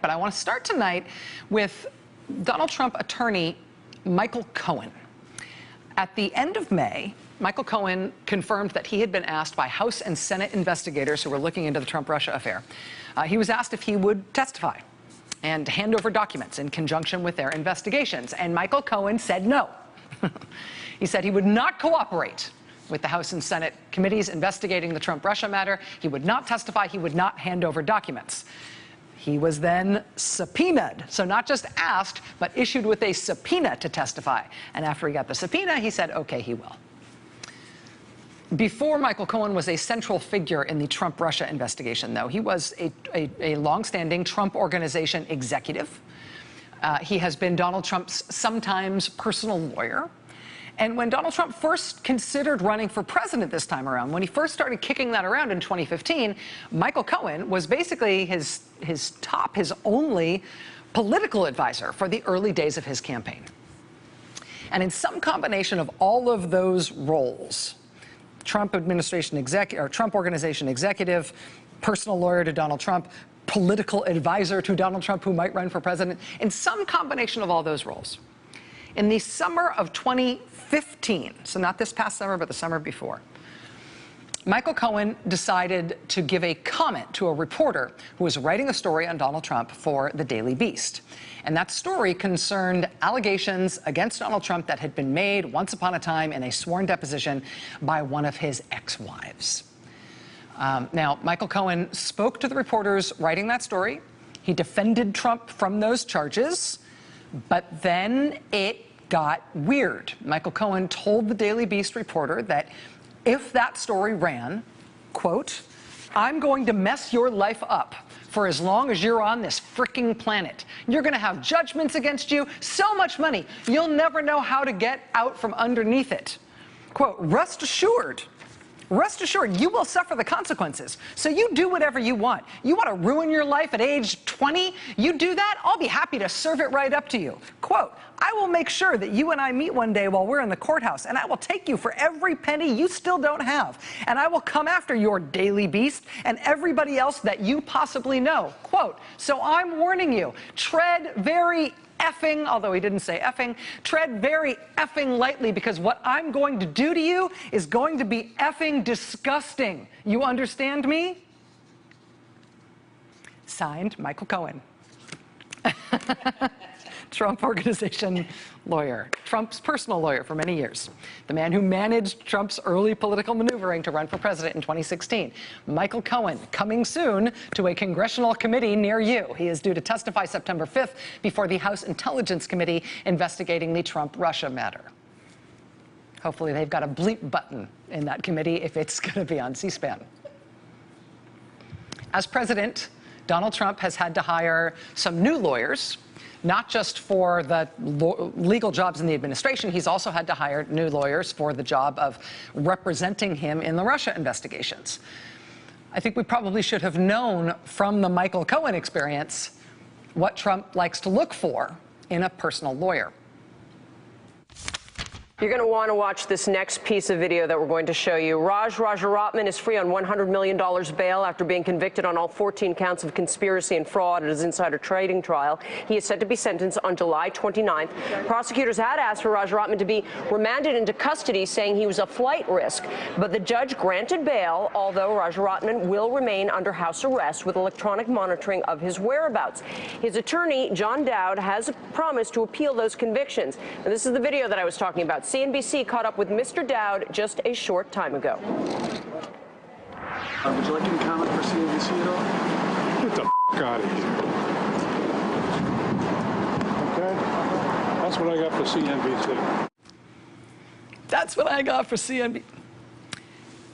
but I want to start tonight with Donald Trump attorney Michael Cohen. At the end of May, Michael Cohen confirmed that he had been asked by House and Senate investigators who were looking into the Trump-Russia affair. He was asked if he would testify and hand over documents in conjunction with their investigations, and Michael Cohen said no. He said he would not cooperate with the House and Senate committees investigating the Trump-Russia matter. He would not testify. He would not hand over documents. He was then subpoenaed, so not just asked, but issued with a subpoena to testify. And after he got the subpoena, he said, okay, he will. Before Michael Cohen was a central figure in the Trump-Russia investigation, though, he was a longstanding Trump Organization executive. He has been Donald Trump's sometimes personal lawyer. And when Donald Trump first considered running for president this time around, when he first started kicking that around in 2015, Michael Cohen was basically his only political advisor for the early days of his campaign. And in some combination of all of those roles, Trump administration executive, or Trump Organization executive, personal lawyer to Donald Trump, political advisor to Donald Trump who might run for president, in some combination of all those roles, in the summer of 2015, so not this past summer, but the summer before, Michael Cohen decided to give a comment to a reporter who was writing a story on Donald Trump for the Daily Beast. And that story concerned allegations against Donald Trump that had been made once upon a time in a sworn deposition by one of his ex-wives. Now, Michael Cohen spoke to the reporters writing that story. He defended Trump from those charges, but then it got weird. Michael Cohen told the Daily Beast reporter that if that story ran, quote, I'm going to mess your life up for as long as you're on this fricking planet. You're going to have judgments against you, so much money, you'll never know how to get out from underneath it. Quote, rest assured, you will suffer the consequences. So you do whatever you want. You want to ruin your life at age 20? You do that? I'll be happy to serve it right up to you. Quote, I will make sure that you and I meet one day while we're in the courthouse, and I will take you for every penny you still don't have. And I will come after your Daily Beast and everybody else that you possibly know. Quote, so I'm warning you, tread very effing, although he didn't say effing, tread very effing lightly, because what I'm going to do to you is going to be effing disgusting. You understand me? Signed, Michael Cohen. Trump Organization lawyer, Trump's personal lawyer for many years, the man who managed Trump's early political maneuvering to run for president in 2016. Michael Cohen, coming soon to a congressional committee near you. He is due to testify September 5th before the House Intelligence Committee investigating the Trump-Russia matter. Hopefully they've got a bleep button in that committee if it's going to be on C-SPAN. As president, Donald Trump has had to hire some new lawyers, not just for the legal jobs in the administration. He's also had to hire new lawyers for the job of representing him in the Russia investigations. I think we probably should have known from the Michael Cohen experience what Trump likes to look for in a personal lawyer. You're going to want to watch this next piece of video that we're going to show you. Raj Rajaratnam is free on $100 million bail after being convicted on all 14 counts of conspiracy and fraud at his insider trading trial. He is set to be sentenced on July 29th. Prosecutors had asked for Rajaratnam to be remanded into custody, saying he was a flight risk. But the judge granted bail, although Rajaratnam will remain under house arrest with electronic monitoring of his whereabouts. His attorney, John Dowd, has promised to appeal those convictions. And this is the video that I was talking about. CNBC caught up with Mr. Dowd just a short time ago. Would you like any comment for CNBC at all? Get the out of here. Okay? That's what I got for CNBC. That's what I got for CNBC.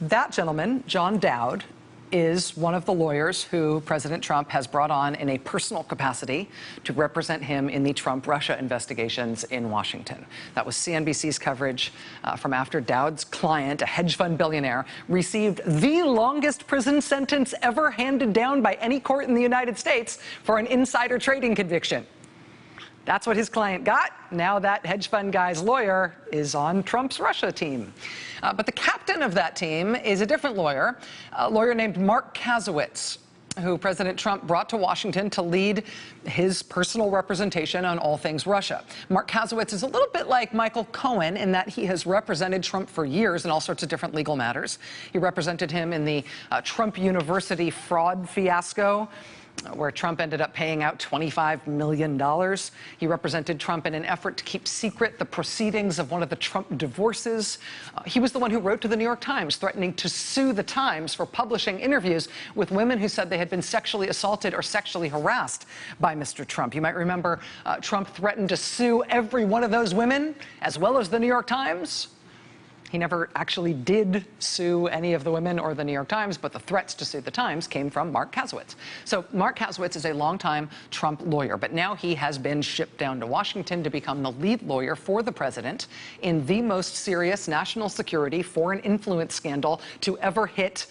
That gentleman, John Dowd, is one of the lawyers who President Trump has brought on in a personal capacity to represent him in the Trump-Russia investigations in Washington. That was CNBC's coverage from after Dowd's client, a hedge fund billionaire, received the longest prison sentence ever handed down by any court in the United States for an insider trading conviction. That's what his client got. Now that hedge fund guy's lawyer is on Trump's Russia team. But the captain of that team is a different lawyer, a lawyer named Mark Kasowitz. who President Trump brought to Washington to lead his personal representation on all things Russia. Mark Kasowitz is a little bit like Michael Cohen in that he has represented Trump for years in all sorts of different legal matters. He represented him in the Trump University fraud fiasco, where Trump ended up paying out $25 million. He represented Trump in an effort to keep secret the proceedings of one of the Trump divorces. He was the one who wrote to the New York Times threatening to sue the Times for publishing interviews with women who said they had been sexually assaulted or sexually harassed by Mr. Trump. You might remember Trump threatened to sue every one of those women, as well as the New York Times. He never actually did sue any of the women or the New York Times, but the threats to sue the Times came from Mark Kasowitz. So Mark Kasowitz is a longtime Trump lawyer, but now he has been shipped down to Washington to become the lead lawyer for the president in the most serious national security foreign influence scandal to ever hit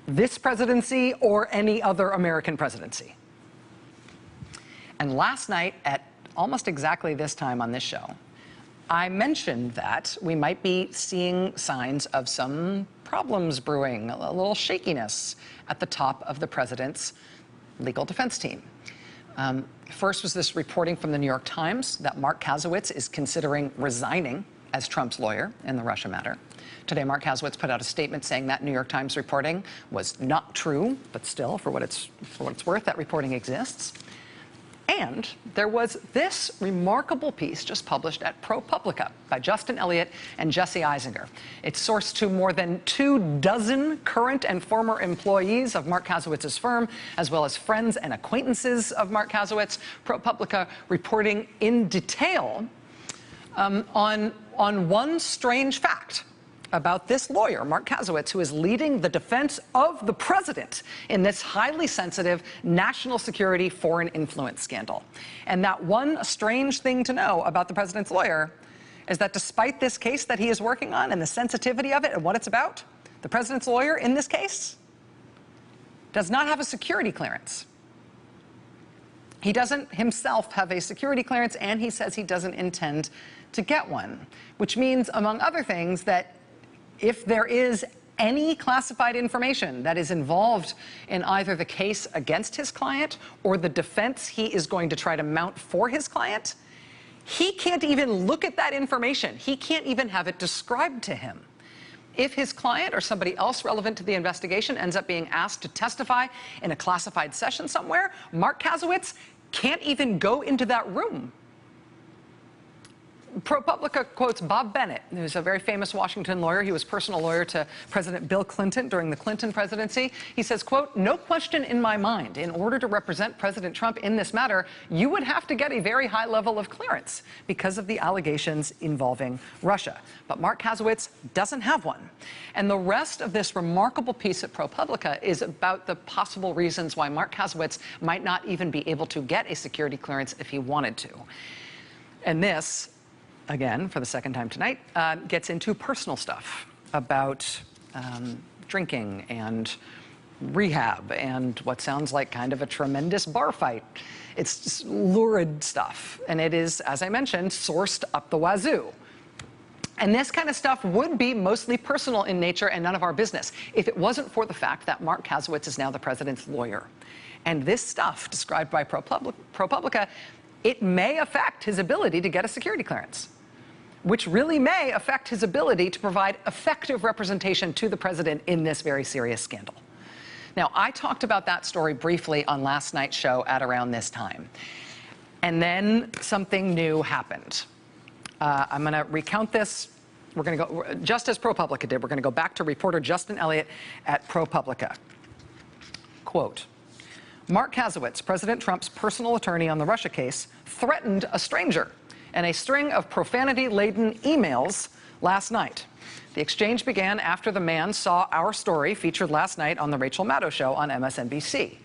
this presidency or any other American presidency. And last night at almost exactly this time on this show, I mentioned that we might be seeing signs of some problems brewing, a little shakiness at the top of the president's legal defense team. First was this reporting from the New York Times that Mark Kasowitz is considering resigning as Trump's lawyer in the Russia matter. Today, Mark Kasowitz put out a statement saying that New York Times reporting was not true, but still, for what it's worth, that reporting exists. And there was this remarkable piece just published at ProPublica by Justin Elliott and Jesse Eisinger. It's sourced to more than 24 current and former employees of Mark Kasowitz's firm, as well as friends and acquaintances of Mark Kasowitz. ProPublica reporting in detail on one strange fact about this lawyer, Mark Kasowitz, who is leading the defense of the president in this highly sensitive national security foreign influence scandal. And that one strange thing to know about the president's lawyer is that despite this case that he is working on and the sensitivity of it and what it's about, the president's lawyer in this case does not have a security clearance. He doesn't himself have a security clearance, and he says he doesn't intend to get one, which means, among other things, that if there is any classified information that is involved in either the case against his client or the defense he is going to try to mount for his client, he can't even look at that information. He can't even have it described to him. If his client or somebody else relevant to the investigation ends up being asked to testify in a classified session somewhere, Mark Kasowitz can't even go into that room. ProPublica quotes Bob Bennett, who's a very famous Washington lawyer. He was personal lawyer to President Bill Clinton during the Clinton presidency. He says, quote, "No question in my mind, in order to represent President Trump in this matter, you would have to get a very high level of clearance because of the allegations involving Russia." But Mark Kasowitz doesn't have one. And the rest of this remarkable piece at ProPublica is about the possible reasons why Mark Kasowitz might not even be able to get a security clearance if he wanted to. And this, again, for the second time tonight, gets into personal stuff about drinking and rehab and what sounds like kind of a tremendous bar fight. It's just lurid stuff. And it is, as I mentioned, sourced up the wazoo. And this kind of stuff would be mostly personal in nature and none of our business if it wasn't for the fact that Mark Kasowitz is now the president's lawyer. And this stuff, described by ProPublica, it may affect his ability to get a security clearance, which really may affect his ability to provide effective representation to the president in this very serious scandal. Now, I talked about that story briefly on last night's show at around this time. And then something new happened. I'm going to recount this. We're going to go, just as ProPublica did, we're going to go back to reporter Justin Elliott at ProPublica. Quote, "Mark Kasowitz, President Trump's personal attorney on the Russia case, threatened a stranger and a string of profanity-laden emails last night. The exchange began after the man saw our story featured last night on The Rachel Maddow Show on MSNBC.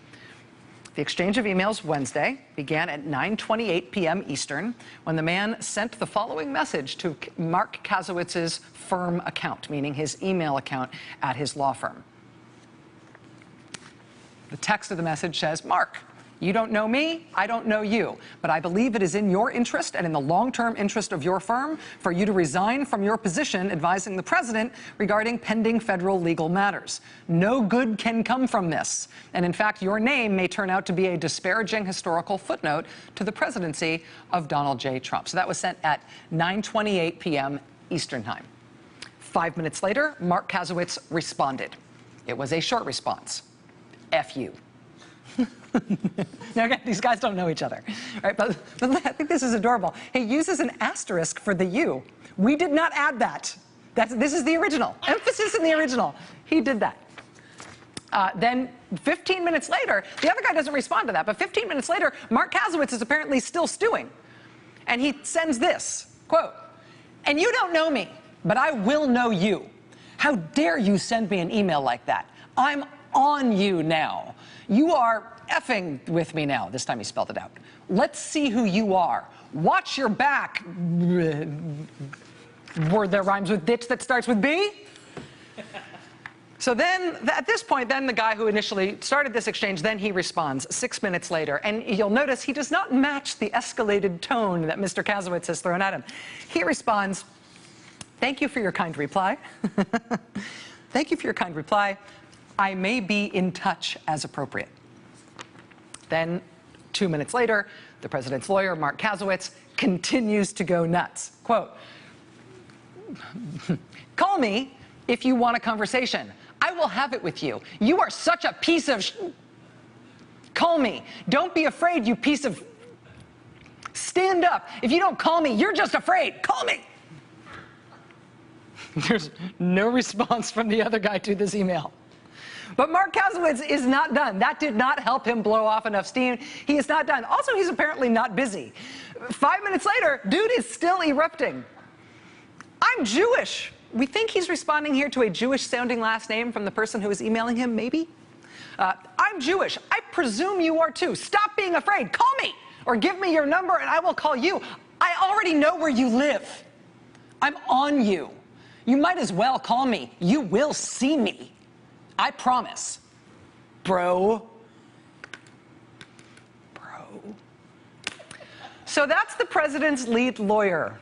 The exchange of emails Wednesday began at 9:28 p.m. Eastern when the man sent the following message to Mark Kasowitz's firm account, meaning his email account at his law firm. The text of the message says, 'Mark, You don't know me, I don't know you, but I believe it is in your interest and in the long-term interest of your firm for you to resign from your position advising the president regarding pending federal legal matters. No good can come from this, and in fact, your name may turn out to be a disparaging historical footnote to the presidency of Donald J. Trump. So that was sent at 9:28 p.m. Eastern Time. 5 minutes later, Mark Kasowitz responded. It was a short response. F you. Now, again, these guys don't know each other, right? But I think this is adorable. He uses an asterisk for the you. We did not add that. This is the original. Emphasis in the original. He did that. Then 15 minutes later, the other guy doesn't respond to that, but 15 minutes later, Mark Kasowitz is apparently still stewing. And he sends this, quote, "And you don't know me, but I will know you. How dare you send me an email like that? I'm on you now. You are effing with me now." This time he spelled it out. "Let's see who you are. Watch your back." Word that rhymes with ditch that starts with B. So then, at this point, then the guy who initially started this exchange, then he responds 6 minutes later. And you'll notice he does not match the escalated tone that Mr. Kasowitz has thrown at him. He responds, "Thank you for your kind reply. Thank you for your kind reply. I may be in touch as appropriate." Then, 2 minutes later, the president's lawyer, Mark Kasowitz, continues to go nuts. Quote, "Call me if you want a conversation. I will have it with you. You are such a piece of Call me. Don't be afraid, you piece of Stand up. If you don't call me, you're just afraid. Call me." There's no response from the other guy to this email. But Mark Kasowitz is not done. That did not help him blow off enough steam. He is not done. Also, he's apparently not busy. 5 minutes later, dude is still erupting. "I'm Jewish." We think he's responding here to a Jewish-sounding last name from the person who is emailing him, maybe? "I'm Jewish. I presume you are too. Stop being afraid. Call me, or give me your number and I will call you. I already know where you live. I'm on you. You might as well call me. You will see me. I promise. Bro." So that's the president's lead lawyer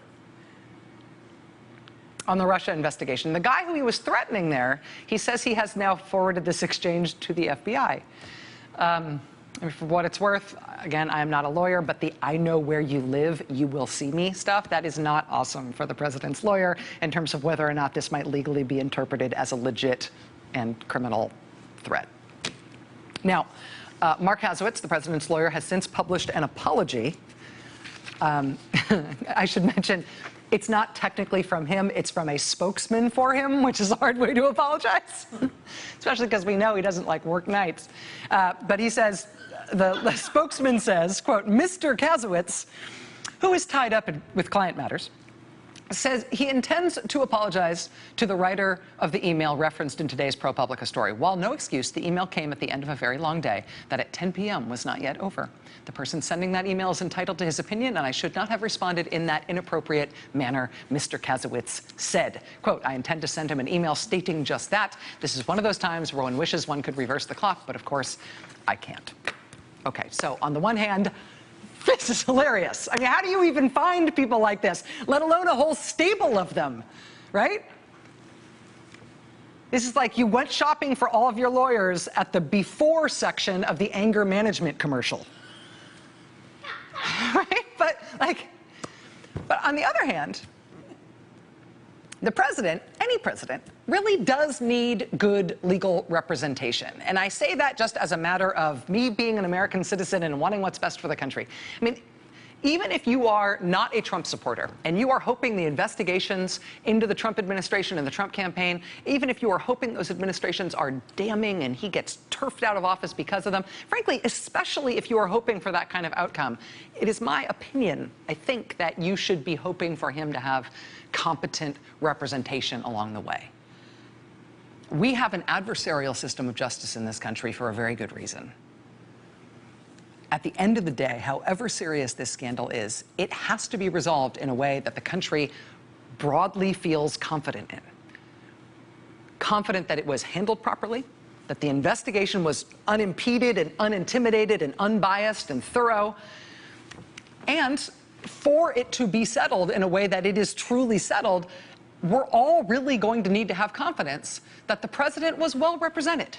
on the Russia investigation. The guy who he was threatening there, he says he has now forwarded this exchange to the FBI. For what it's worth, again, I am not a lawyer, but the "I know where you live, you will see me" stuff, that is not awesome for the president's lawyer in terms of whether or not this might legally be interpreted as a legit and criminal threat. Now, Mark Kasowitz, the president's lawyer, has since published an apology. I should mention, it's not technically from him, it's from a spokesman for him, which is a hard way to apologize, especially because we know he doesn't like work nights. But he says, the spokesman says, quote, "Mr. Kasowitz, who is tied up with client matters, says he intends to apologize to the writer of the email referenced in today's ProPublica story. While no excuse, the email came at the end of a very long day that at 10 p.m. was not yet over. The person sending that email is entitled to his opinion, and I should not have responded in that inappropriate manner," Mr. Kasowitz said. Quote, "I intend to send him an email stating just that. This is one of those times where one wishes one could reverse the clock, but of course, I can't." Okay, so on the one hand, this is hilarious. I mean, how do you even find people like this, let alone a whole stable of them, right? This is like you went shopping for all of your lawyers at the before section of the anger management commercial. Right? But on the other hand, the president, any president, really does need good legal representation. And I say that just as a matter of me being an American citizen and wanting what's best for the country. I mean, even if you are not a Trump supporter and you are hoping the investigations into the Trump administration and the Trump campaign, even if you are hoping those administrations are damning and he gets turfed out of office because of them, frankly, especially if you are hoping for that kind of outcome, it is my opinion, I think, that you should be hoping for him to have competent representation along the way. We have an adversarial system of justice in this country for a very good reason. At the end of the day, however serious this scandal is, it has to be resolved in a way that the country broadly feels confident in. Confident that it was handled properly, that the investigation was unimpeded and unintimidated and unbiased and thorough, and for it to be settled in a way that it is truly settled, we're all really going to need to have confidence that the president was well represented,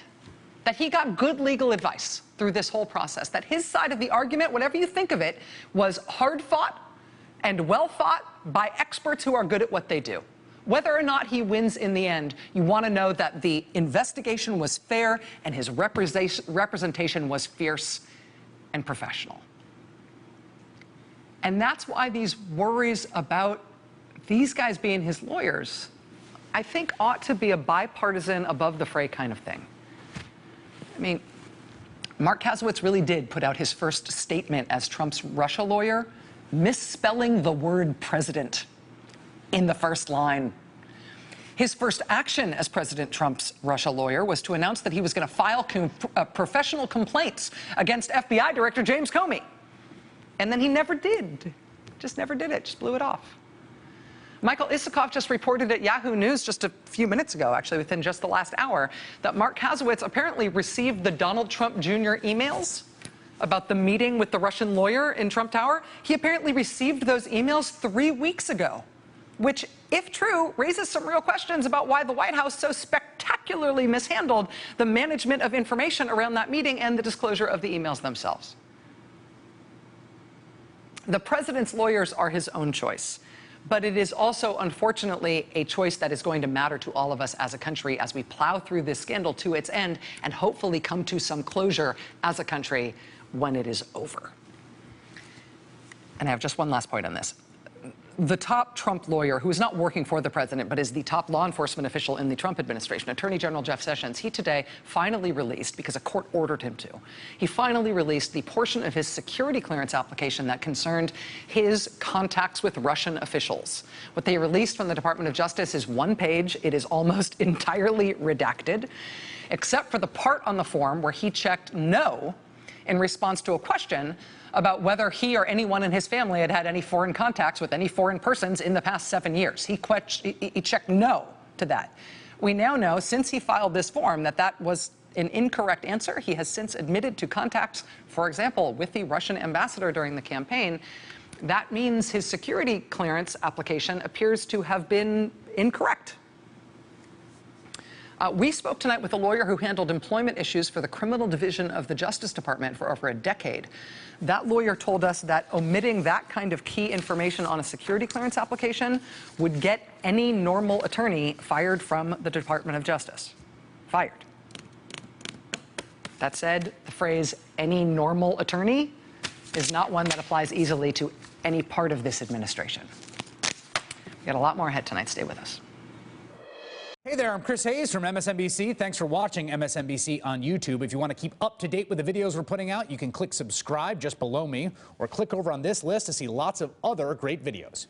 that he got good legal advice through this whole process, that his side of the argument, whatever you think of it, was hard fought and well fought by experts who are good at what they do. Whether or not he wins in the end, you want to know that the investigation was fair and his representation was fierce and professional. And that's why these worries about these guys being his lawyers, I think, ought to be a bipartisan, above the fray kind of thing. I mean, Mark Kasowitz really did put out his first statement as Trump's Russia lawyer, misspelling the word president in the first line. His first action as President Trump's Russia lawyer was to announce that he was going to file professional complaints against FBI Director James Comey. And then he never did. Just never did it. Just blew it off. Michael Isikoff just reported at Yahoo News just a few minutes ago, actually within just the last hour, that Mark Kasowitz apparently received the Donald Trump Jr. emails about the meeting with the Russian lawyer in Trump Tower. He apparently received those emails 3 weeks ago, which, if true, raises some real questions about why the White House so spectacularly mishandled the management of information around that meeting and the disclosure of the emails themselves. The president's lawyers are his own choice, but it is also, unfortunately, a choice that is going to matter to all of us as a country as we plow through this scandal to its end and hopefully come to some closure as a country when it is over. And I have just one last point on this. The top Trump lawyer, who is not working for the president, but is the top law enforcement official in the Trump administration, Attorney General Jeff Sessions, he today finally released, because a court ordered him to, he finally released the portion of his security clearance application that concerned his contacts with Russian officials. What they released from the Department of Justice is one page. It is almost entirely redacted, except for the part on the form where he checked no in response to a question about whether he or anyone in his family had had any foreign contacts with any foreign persons in the past 7 years. He checked no to that. We now know, since he filed this form, that that was an incorrect answer. He has since admitted to contacts, for example, with the Russian ambassador during the campaign. That means his security clearance application appears to have been incorrect. We spoke tonight with a lawyer who handled employment issues for the criminal division of the Justice Department for over a decade. That lawyer told us that omitting that kind of key information on a security clearance application would get any normal attorney fired from the Department of Justice. Fired. That said, the phrase "any normal attorney" is not one that applies easily to any part of this administration. We got a lot more ahead tonight. Stay with us. Hey there, I'm Chris Hayes from MSNBC. Thanks for watching MSNBC on YouTube. If you want to keep up to date with the videos we're putting out, you can click subscribe just below me or click over on this list to see lots of other great videos.